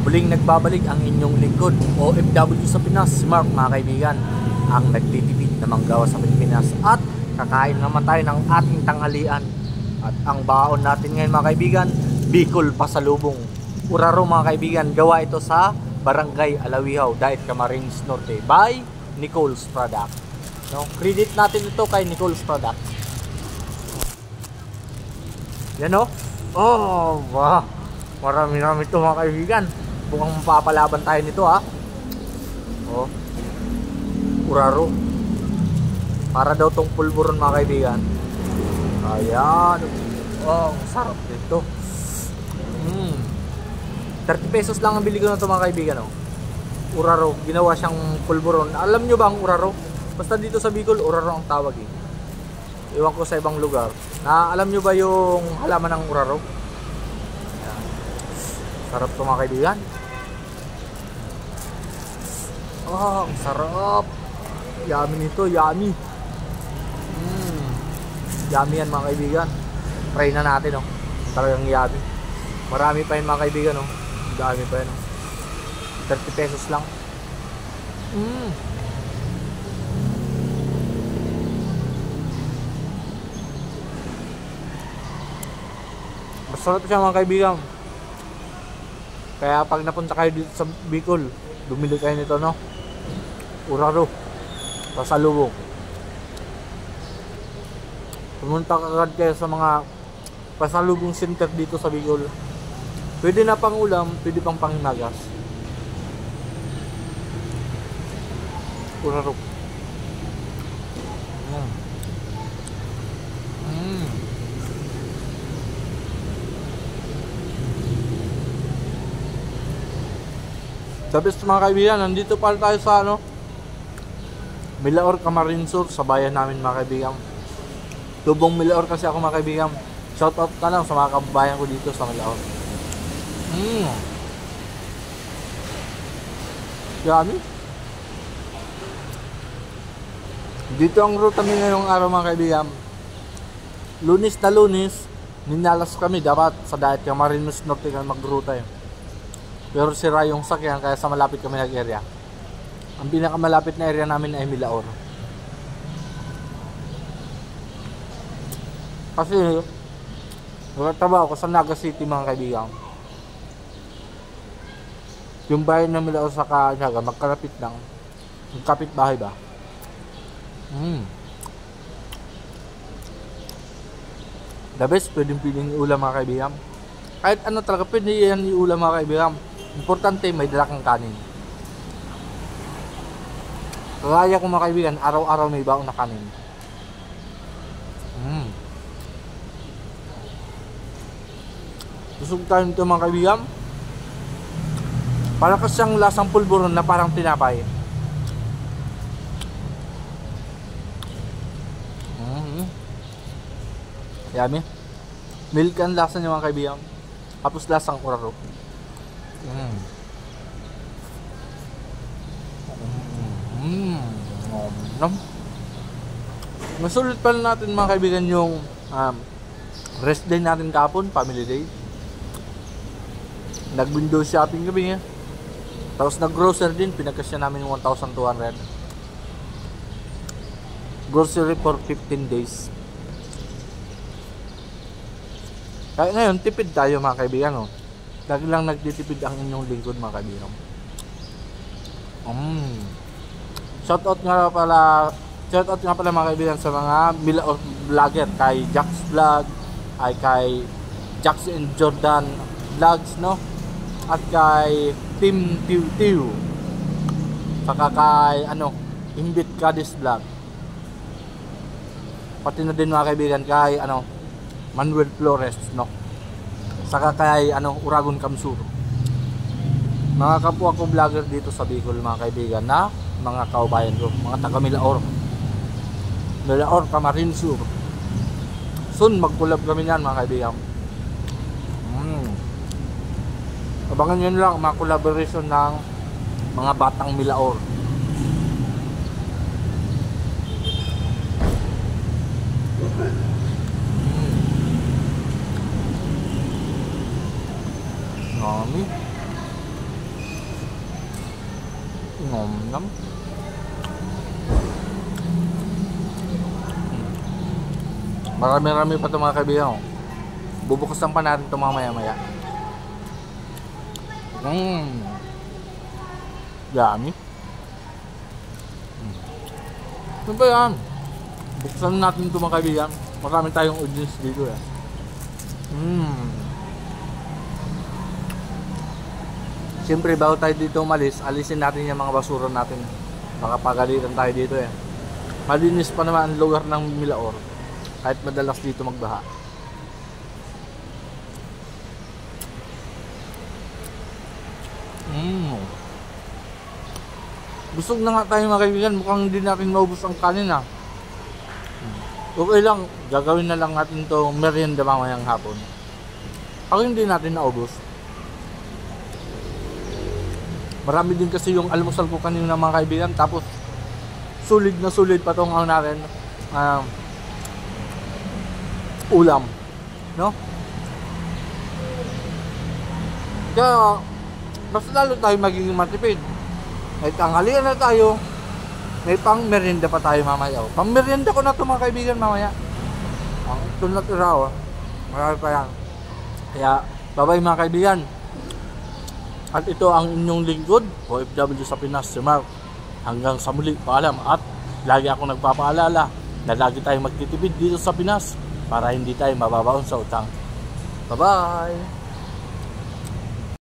Muling nagbabalik ang inyong lingkod, OFW sa Pinas, si Mark mga kaibigan, ang nagtitipid na manggawa sa Pilipinas. At kakain naman tayo ng ating tanghalian. At ang baon natin ngayon mga kaibigan, Bicol Pasalubong. Uraro mga kaibigan, gawa ito sa Barangay Alawihaw, Daet Camarines Norte by Nicole's Product. No? Credit natin ito kay Nicole's Product. Yan o. Oh, wow. Marami-rami ito mga kaibigan. Mukhang mapapalaban tayo nito ha. Oh. Uraro. Para daw tong pulburon mga kaibigan. Ayan. Oh, sarap dito. 30 pesos lang ang bili ko na ito mga kaibigan. Oh. Uraro. Ginawa siyang pulburon. Alam nyo ba ang uraro? Basta dito sa Bicol, uraro ang tawag eh. Iwan ko sa ibang lugar. Alam nyo ba yung halaman ng uraro? Ayan. Sarap ito mga kaibigan. Oh, ang sarap. Yummy nito, yummy. Yummy yan mga kaibigan. Try na natin oh. Talagang yummy. Marami pa yun mga kaibigan oh. Dami pa yun oh. 30 pesos lang. Masarap siya mga kaibigan. Kaya pag napunta kayo dito sa Bicol, bumili kayo nito no. Uraro. Pasalubong. Pumunta agad kayo sa mga pasalubong center dito sa Bicol. Pwede na pang ulam, pwede pang panghimagas. Uraro. The best mga kaibigan, nandito pala tayo sa Milaor, Camarines Sur, sa bayan namin mga kaibigan. Tubong Milaor kasi ako mga kaibigan. Shout out ka lang sa mga kababayan ko dito sa Milaor. Yummy. Dito ang route kami ngayong araw mga kaibigan. Lunes na Lunes, ninalas kami dapat sa Daet Camarines Norte kami magruta eh. Pero sira yung sakyan kaya sa malapit kami nag-area. Ang pinakamalapit na area namin ay Milaor. Kasi nagtatrabaho ako sa Naga City mga kaibigan. Yung bayan ng Milaor sa Naga magkalapit lang. Magkapit bahay ba? The best pwedeng piling ulam mga kaibigan. Kahit ano talaga pwede yan iulam mga kaibigan. Importante may dala kang kanin. Kaya ko mga kaibigan, araw-araw may baon na kanin. Busog tayo nito mga kaibigan. Para kasi siyang lasang pulburon na parang tinapay. Yummy. Milk ang lasa niya mga kaibigan. Tapos lasang uraro. Masulit pala natin mga kaibigan yung rest day natin kahapon, family day. Nag window shopping kami tapos nag grocery din, pinagkasya namin yung 1,200 grocery for 15 days. Kaya ngayon tipid tayo mga kaibigan oh. Lagi lang nagtitipid ang inyong lingkod mga kaibigan. Shoutout nga pala mga kaibigan sa mga Milaor vlogger, kay Jax Vlog, ay kay Jax and Jordan Vlogs no, at kay Team Tiu, saka kay Imbit Kadis Vlog, pati na din mga kaibigan kay Manuel Flores no, saka kay Uragon Kamsur. Mga kapwa ko vlogger dito sa Bicol mga kaibigan na mga kaubayan ko, mga taga Milaor, Camarines Sur. Soon mag-collab kami niyan mga kaibigan. Abangan nyo lang mga collaboration ng mga batang Milaor. Nami. Nom. Marami-rami pa ito mga kaibigan. Bubukasan pa natin ito mamaya-maya. Yummy. Ano ba yan? Buksan natin ito mga kaibigan. Marami tayong audience dito eh. Siyempre bago tayo dito umalis, alisin natin yung mga basura natin. Makapagalitan tayo dito eh. Malinis pa naman ang lugar ng Milaor. Kahit madalas dito magbaha. Busog na nga tayo mga kaibigan. Mukhang hindi natin maubos ang kanin ah. Okay lang, gagawin na lang natin to merienda mamayang hapon. Ako hindi natin naubos. Marami din kasi yung almusal ko kanina mga kaibigan. Tapos sulit na sulit pa tong natin ulam, no? Kaya mas lalo tayo magiging matipid. May tanghalian na tayo, may pang merienda pa tayo mamaya. Pang merienda ko na ito mga kaibigan mamaya. Ito na ito raw. Marami pa yan. Kaya bye bye mga kaibigan. At ito ang inyong lingkod, OFW sa Pinas, si Mark. Hanggang sa muli, paalam. At lagi ako nagpapaalala na lagi tayong magtitipid dito sa Pinas para hindi tayo mababaon sa utang. Bye bye!